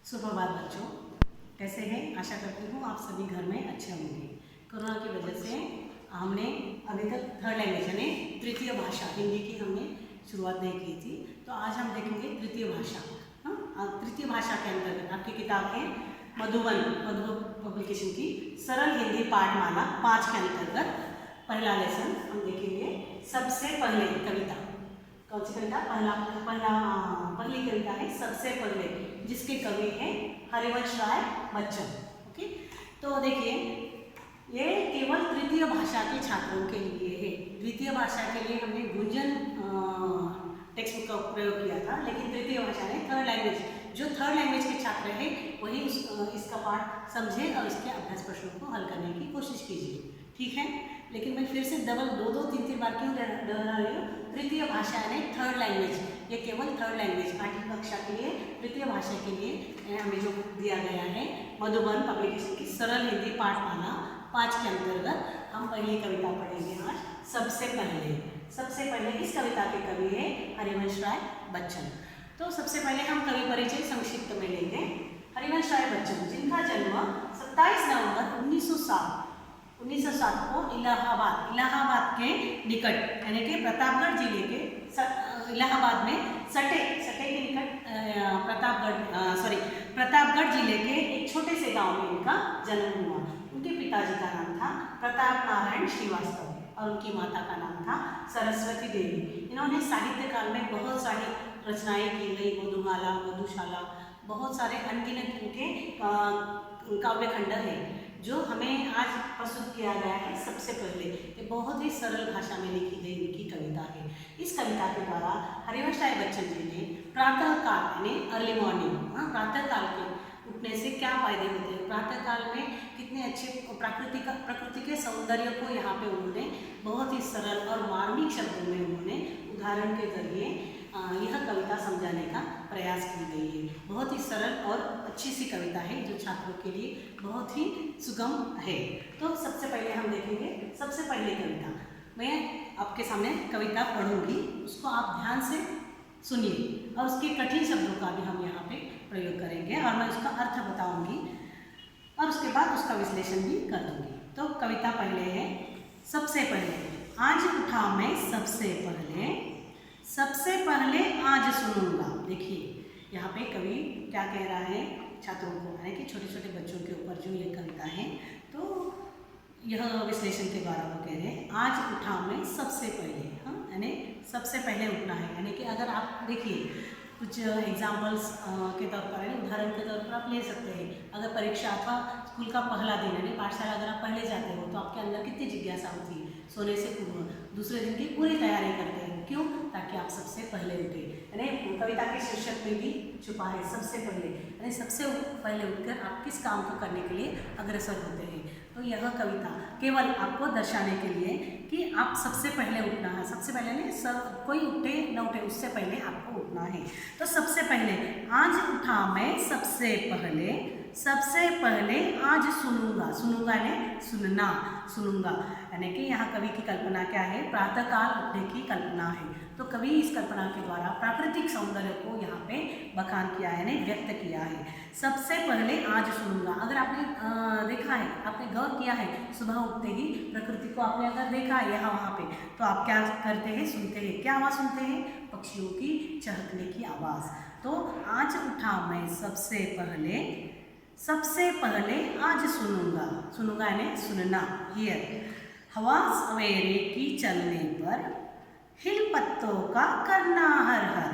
सुप्रभात बच्चों, कैसे हैं? आशा करती हूँ आप सभी घर में अच्छे होंगे। कोरोना की वजह से हमने अभी तक थर्ड लैंग्वेज यानी तृतीय भाषा हिंदी की हमने शुरुआत नहीं की थी, तो आज हम देखेंगे तृतीय भाषा। तृतीय भाषा के अंतर्गत आपकी किताब है मधुबन पब्लिकेशन की सरल हिंदी पाठमाला 5 के अंतर्गत पहला लेसन हम देखेंगे। सबसे पहले कविता, कौन सी कविता? पहली कविता है सबसे पहले, जिसके कवि हैं हरिवंश राय बच्चन। ओके, तो देखिए ये केवल तृतीय भाषा के छात्रों के लिए है। द्वितीय भाषा के लिए हमने गुंजन टेक्स्ट बुक का प्रयोग किया था, लेकिन तृतीय भाषा ने थर्ड लैंग्वेज, जो थर्ड लैंग्वेज के छात्र हैं वही इसका पाठ समझे और इसके अभ्यास प्रश्नों को हल करने की कोशिश कीजिए, ठीक है? लेकिन मैं फिर से डबल दो तीन बार क्यों दोहरा रही हूँ? तृतीय भाषा यानी थर्ड लैंग्वेज, ये केवल थर्ड लैंग्वेज 8वीं कक्षा के लिए तृतीय भाषा के लिए हमें जो दिया गया है मधुबन पब्लिकेशन की सरल हिंदी पाठमाला 5 के अंतर्गत हम पहली कविता पढ़ेंगे आज। सबसे पहले इस कविता के कवि है हरिवंश राय बच्चन। तो सबसे पहले हम कवि परिचय संक्षिप्त में लेंगे। हरिवंश राय बच्चन, जिनका जन्म 27 नवंबर 1907 को इलाहाबाद के निकट यानी कि प्रतापगढ़ जिले के इलाहाबाद में सटे के निकट प्रतापगढ़ जिले के एक छोटे से गांव में इनका जन्म हुआ। उनके पिताजी का नाम था प्रताप नारायण श्रीवास्तव और उनकी माता का नाम था सरस्वती देवी। इन्होंने साहित्य काल में बहुत सारी रचनाएं की गई, मधुमाला, मधुशाला, बहुत सारे अनगिनत इनके काव्यखंड है जो हमें आज प्रस्तुत किया गया है। सबसे पहले ये बहुत ही सरल भाषा में लिखी गई इनकी कविता है। इस कविता के द्वारा हरिवंश राय बच्चन जी ने प्रातःकाल यानी अर्ली मॉर्निंग, प्रातःकाल के उठने से क्या फायदे होते हैं, प्रातःकाल में कितने अच्छे प्रकृति के सौंदर्य को यहाँ पे उन्होंने बहुत ही सरल और मार्मिक शब्दों में उन्होंने उदाहरण के जरिए यह कविता समझाने का प्रयास की गई है। बहुत ही सरल और अच्छी सी कविता है जो छात्रों के लिए बहुत ही सुगम है। तो सबसे पहले हम देखेंगे सबसे पहले कविता। मैं आपके सामने कविता पढ़ूंगी, उसको आप ध्यान से सुनिए और उसके कठिन शब्दों का भी हम यहाँ पे प्रयोग करेंगे और मैं उसका अर्थ बताऊंगी और उसके बाद उसका विश्लेषण भी कर दूंगी। तो कविता पहले है सबसे पहले। आज उठा मैं सबसे पहले आज सुनूंगा। देखिए यहाँ पे कवि क्या कह रहा है छात्रों को, यानी कि छोटे छोटे बच्चों के ऊपर जो ये कविता है, तो यह विश्लेषण के द्वारा वो कह रहे हैं आज उठा मैं सबसे पहले, यानी सबसे पहले उठना है। यानी कि अगर आप देखिए कुछ एग्जाम्पल्स के तौर पर, उदाहरण के तौर पर आप ले सकते हैं। अगर परीक्षा अथवा स्कूल का पहला दिन यानी पाठशाला अगर आप पढ़ने जाते हो तो आपके अंदर कितनी जिज्ञासा होती है, सोने से पूर्व दूसरे दिन की पूरी तैयारी करते हैं। क्यों? ताकि आप सबसे पहले उठे। यानी कविता के शीर्षक में भी छुपा है सबसे पहले, यानी सबसे पहले उठकर आप किस काम को करने के लिए अग्रसर होते हैं। तो यह कविता केवल आपको दर्शाने के लिए कि आप सबसे पहले उठना है। सबसे पहले नहीं, सब कोई उठे न उठे उससे पहले आपको उठना है। तो सबसे पहले आज उठा मैं सबसे पहले आज सुनूंगा यानी सुनूंगा यानी कि यहाँ कवि की कल्पना क्या है? प्रातःकाल उठने की कल्पना है। तो कवि इस कल्पना के द्वारा प्राकृतिक सौंदर्य को यहाँ पे बखान किया है, यानी व्यक्त किया है। सबसे पहले आज सुनूंगा। अगर आपने देखा है, आपने गौर किया है, सुबह उठते ही प्रकृति को आपने अगर देखा है यहाँ वहाँ पे, तो आप क्या करते हैं? सुनते हैं। क्या आवाज़ सुनते हैं? पक्षियों की चहकने की आवाज़। तो आज उठा मैं सबसे पहले आज सुनूंगा यानी सुनना, हियर। हवा सवेरे की चलने पर हिल पत्तों का करना हर हर,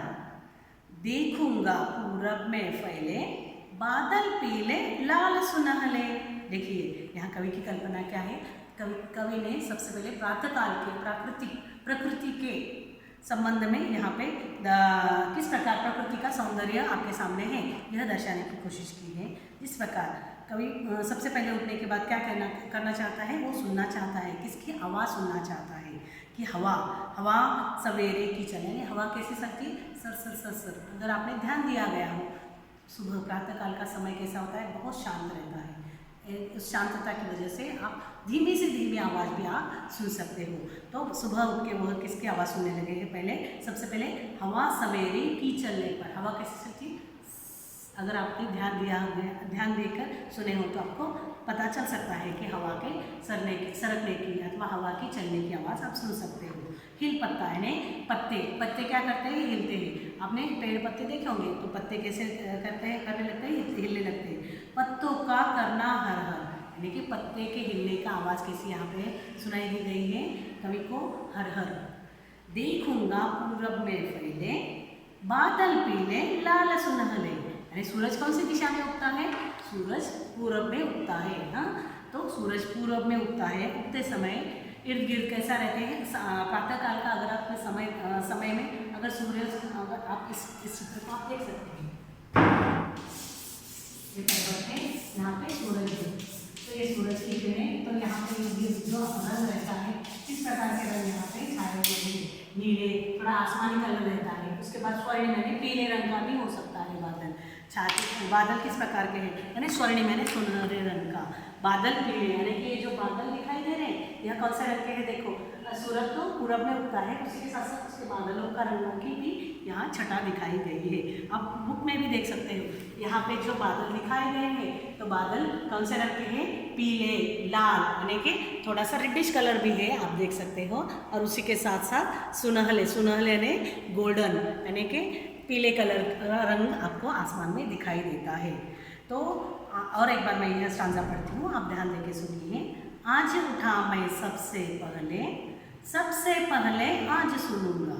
देखूंगा पूरब में फैले बादल पीले लाल सुनहले। देखिए यहाँ कवि की कल्पना क्या है? कवि ने सबसे पहले प्रातःकाल के प्रकृति के संबंध में यहाँ पे किस प्रकार प्रकृति का सौंदर्य आपके सामने है यह दर्शाने की कोशिश की है। इस प्रकार कवि सबसे पहले उठने के बाद क्या करना चाहता है? वो सुनना चाहता है। किसकी आवाज़ सुनना चाहता है? कि हवा सवेरे की चले, यानी हवा कैसी चलती? सर। अगर आपने ध्यान दिया गया हो, सुबह प्रातःकाल का समय कैसा होता है? बहुत शांत रहता है। उस शांतता की वजह से आप धीमी से धीमी आवाज़ भी आप सुन सकते हो। तो सुबह उठ के वह किसकी आवाज़ सुनने लगे हैं? सबसे पहले हवा सवेरे की चलने पर। हवा कैसे चलती? अगर आपने ध्यान देकर सुने हो तो आपको पता चल सकता है कि हवा के सरकने की अथवा हवा की चलने की आवाज़ आप सुन सकते हो। हिल पत्ता यानी पत्ते क्या करते हैं, हिलते हैं। आपने पेड़ पत्ते देखे होंगे तो पत्ते कैसे करते हैं, करने लगते हैं, हिलने लगते हैं। पत्तों का करना हर हर यानी कि पत्ते के हिलने का आवाज़ कैसी यहाँ पे सुनाई दी गई है कवि को, हर हर। देखूंगा पूरब में फैले बादल पीले लाल सुनहले, यानी सूरज कौन सी दिशा में उगता है, सूरज पूरब में उगता है। हाँ, तो सूरज पूरब में उगता है। उगते समय इर्द गिर्द कैसा रहते हैं, प्रातःकाल का अगर आप समय में अगर सूरज, अगर आप इस चित्र को आप देख सकते हैं, ये पर्वत है, यहाँ पे सूरज है, तो ये सूरज की किरणें, तो यहाँ पे जो रंग रहता है इस प्रकार के रंग यहाँ पे छाए हुए हैं, नीले, थोड़ा आसमानी कलर रहता है। उसके बाद स्वर्णिम यानी पीले रंग का भी हो सकता है बादल। बादल किस प्रकार के हैं, यानी स्वर्णिम यानी सुनहरे रंग का, बादल पीले यानी कि ये जो बादल दिखाई दे रहे हैं यह कौन से रंग के हैं, देखो सूरज तो पूरब में उगता है, उसी के साथ साथ उसके बादलों का रंगों की भी यहाँ छटा दिखाई गई है। आप बुक में भी देख सकते हो, यहाँ पे जो बादल दिखाए गए हैं तो बादल कौन से रंग के हैं, पीले, लाल यानी कि थोड़ा सा रेडिश कलर भी है, आप देख सकते हो। और उसी के साथ साथ सुनहले यानी गोल्डन यानी कि पीले कलर का रंग आपको आसमान में दिखाई देता है। तो और एक बार मैं यह स्टांजा पढ़ती हूँ, आप ध्यान देके सुनिए। आज उठा मैं सबसे पहले आज सुनूंगा,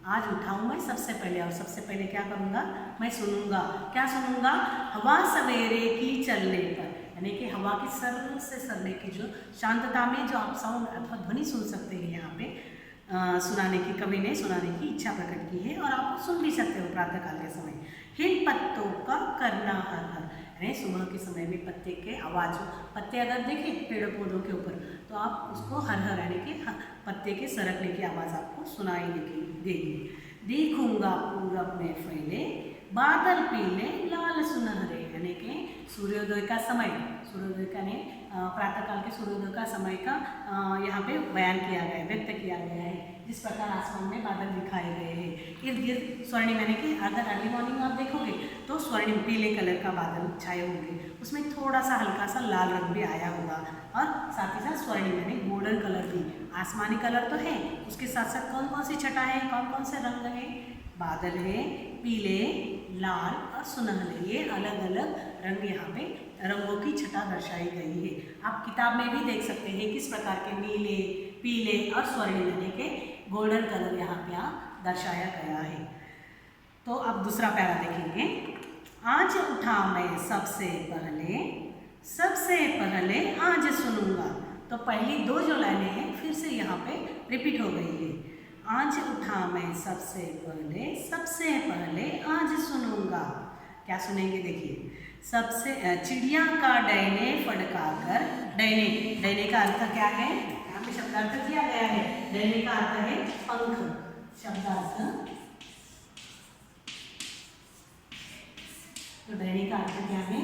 आज उठाऊँ मैं सबसे पहले, और सबसे पहले क्या करूँगा, मैं सुनूंगा। क्या सुनूंगा, हवा सवेरे की चलने पर, यानी कि हवा की सर से सरने की जो शांतता में जो आप साउंड अथवा ध्वनि सुन सकते हैं, यहाँ पे सुनाने की, कवि ने सुनाने की इच्छा प्रकट की है और आप सुन भी सकते हो प्रातःकाल के समय। हिल पत्तों का करना हर हर, यानी सुबह के समय में पत्ते के आवाज़, पत्ते अगर देखें पेड़ पौधों के ऊपर तो आप उसको हर हर यानी कि पत्ते के सरकने की आवाज़ आपको सुनाई देगी। देखूंगा पूरब में फैले बादल पीले लाल सुनहरे, यानी कि सूर्योदय का समय, सूर्योदय का ने प्रातःकाल के सूर्योदय का समय का यहाँ पे बयान किया गया है, व्यक्त किया गया है। जिस प्रकार आसमान में बादल दिखाए गए हैं, इर्द गिर्द स्वर्णिम यानी कि अगर अर्ली मॉर्निंग आप देखोगे तो स्वर्णिम पीले कलर का बादल छाए होंगे, उसमें थोड़ा सा हल्का सा लाल रंग भी आया होगा, और साथ ही साथ स्वर्णिम यानी गोल्डन कलर भी, आसमानी कलर तो है, उसके साथ साथ कौन कौन सी छटा है, कौन कौन से रंग है, बादल है, पीले, लाल और सुनहरे, ये अलग अलग रंग यहाँ पे रंगों की छटा दर्शाई गई है। आप किताब में भी देख सकते हैं किस प्रकार के नीले, पीले और स्वर्णिम यानी के गोल्डन कलर यहाँ पे दर्शाया गया है। तो अब दूसरा पैरा देखेंगे। आज उठा मैं सबसे पहले आज सुनूंगा, तो पहली दो जो लाइनें हैं फिर से यहाँ पे रिपीट हो गई है। आज उठा मैं सबसे पहले आज सुनूंगा, क्या सुनेंगे देखिए। सबसे चिड़िया का डैने फड़काकर, डैने का अर्थ क्या है, यहाँ पे शब्दार्थ किया गया है, डैने का अर्थ है पंख, शब्दार्थ, तो डैने का अर्थ क्या है,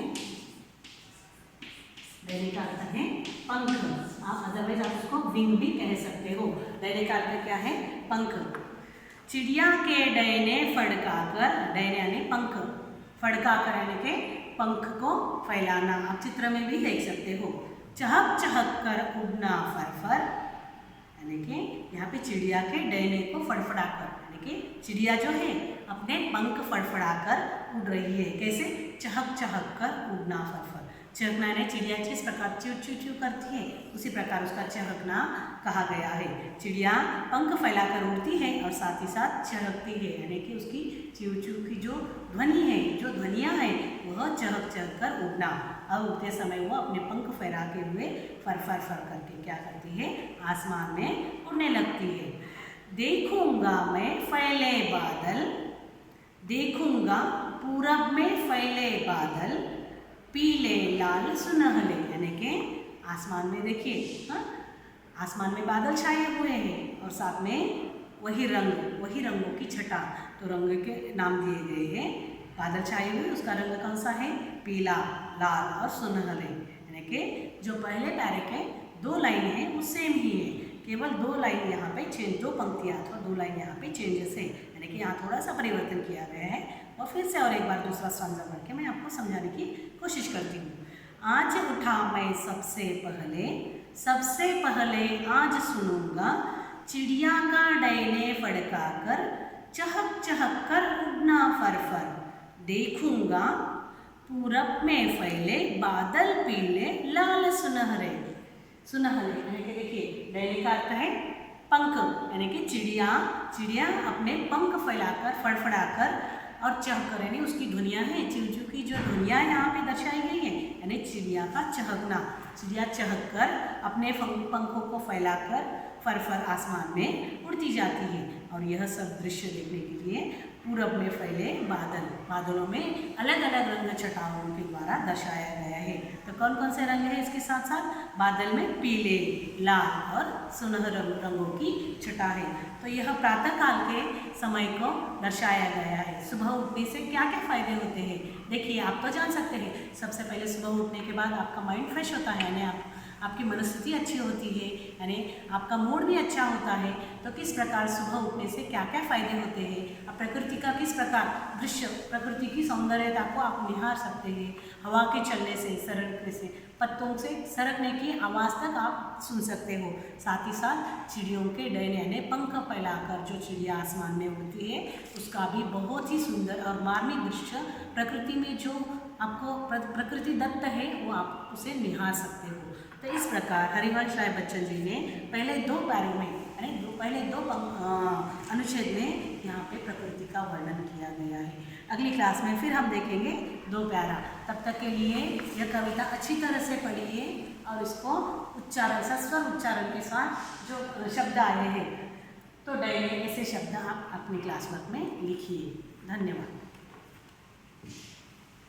डैने का अर्थ है पंख, आप अदरवाइज आप उसको विंग भी कह सकते हो। डैने का अर्थ क्या है, पंख। चिड़िया के डैने फड़काकर, डैने यानी पंख, फड़काकर यानी के पंख को फैलाना, आप चित्र में भी देख सकते हो। चहक चहक कर उड़ना फरफर, यानी कि यहाँ पे चिड़िया के डैने को फड़फड़ाकर, यानी कि चिड़िया जो है अपने पंख फड़फड़ाकर उड़ रही है, कैसे, चहक चहक कर उड़ना फरफर। चहकना यानी चिड़िया जिस प्रकार च्यू च्यू च्यू करती है उसी प्रकार उसका चहकना कहा गया है। चिड़िया पंख फैलाकर उड़ती है और साथ ही साथ चहकती है, यानी कि उसकी च्यू च्यू की जो ध्वनि है, जो ध्वनियाँ हैं वह चहक चहक कर उड़ना, और उड़ते समय वो अपने पंख फैलाते हुए फर फर फर करके क्या करती है, आसमान में उड़ने लगती है। देखूंगा मैं फैले बादल, देखूंगा पूरब में फैले बादल, पीले लाल सुनहले, यानी कि आसमान में देखिए, आसमान में बादल छाए हुए हैं और साथ में वही रंगों की छटा, तो रंग के नाम दिए गए हैं। बादल छाए हुए, उसका रंग कौन सा है, पीला, लाल और सुनहले, यानी कि जो पहले पैरे के दो लाइन है वो सेम ही है, केवल दो लाइन यहाँ पे चेंज, दो पंक्तियाँ अथवा दो लाइन यहाँ पे चेंजेस है, यानी कि यहाँ थोड़ा सा परिवर्तन किया गया है। और फिर से और एक बार दूसरा स्टांजा पढ़ के मैं आपको समझाने की कोशिश करती हूँ। आज उठा मैं सबसे पहले आज सुनूंगा, चिड़िया का डैने फड़का कर, चहक चहक कर उड़ना फर। देखूंगा पूरब में फैले बादल पीले लाल सुनहरे। यानी कि देखिए डैने का अर्थ है पंख, यानी कि चिड़िया अपने पंख फैलाकर फड़फड़ाकर और चहकर, यानी उसकी ध्वनियाँ हैं, चिड़ियों की जो ध्वनियाँ यहाँ पे दर्शाई गई है, यानी चिड़िया का चहकना। चिड़िया चहक कर अपने पंखों को फैलाकर फर आसमान में उड़ती जाती है। और यह सब दृश्य देखने के लिए पूरब में फैले बादलों में अलग अलग रंग छटाओं के द्वारा दर्शाया गया है। तो कौन कौन से रंग है इसके साथ साथ? बादल में पीले, लाल और सुनहरे रंगों की छटा है। तो यह प्रातःकाल के समय को दर्शाया गया है। सुबह उठने से क्या क्या फायदे होते हैं देखिए, आप तो जान सकते हैं। सबसे पहले सुबह उठने के बाद आपका माइंड फ्रेश होता है, यानी आपकी मनस्थिति अच्छी होती है, यानी आपका मूड भी अच्छा होता है। तो किस प्रकार सुबह उठने से क्या क्या फायदे होते हैं, अब प्रकृति का किस प्रकार दृश्य, प्रकृति की सौंदर्यता को आप निहार सकते हैं। हवा के चलने से, सरकने से, पत्तों से सरकने की आवाज़ तक आप सुन सकते हो। साथ ही साथ चिड़ियों के डैने यानी पंख फैलाकर जो चिड़िया आसमान में उड़ती है, उसका भी बहुत ही सुंदर और मार्मिक दृश्य प्रकृति में जो आपको प्रकृति दत्त है वो आप उसे निहार सकते हो। तो इस प्रकार हरिवंश राय बच्चन जी ने पहले दो पैरों में, यानी पहले दो अनुच्छेद में यहाँ पे प्रकृति का वर्णन किया गया है। अगली क्लास में फिर हम देखेंगे 2 पैरा। तब तक के लिए यह कविता अच्छी तरह से पढ़िए और इसको उच्चारण, सस्वर उच्चारण के साथ जो शब्द आए हैं, तो डैने ऐसे शब्द आप अपनी क्लास वर्क में लिखिए। धन्यवाद।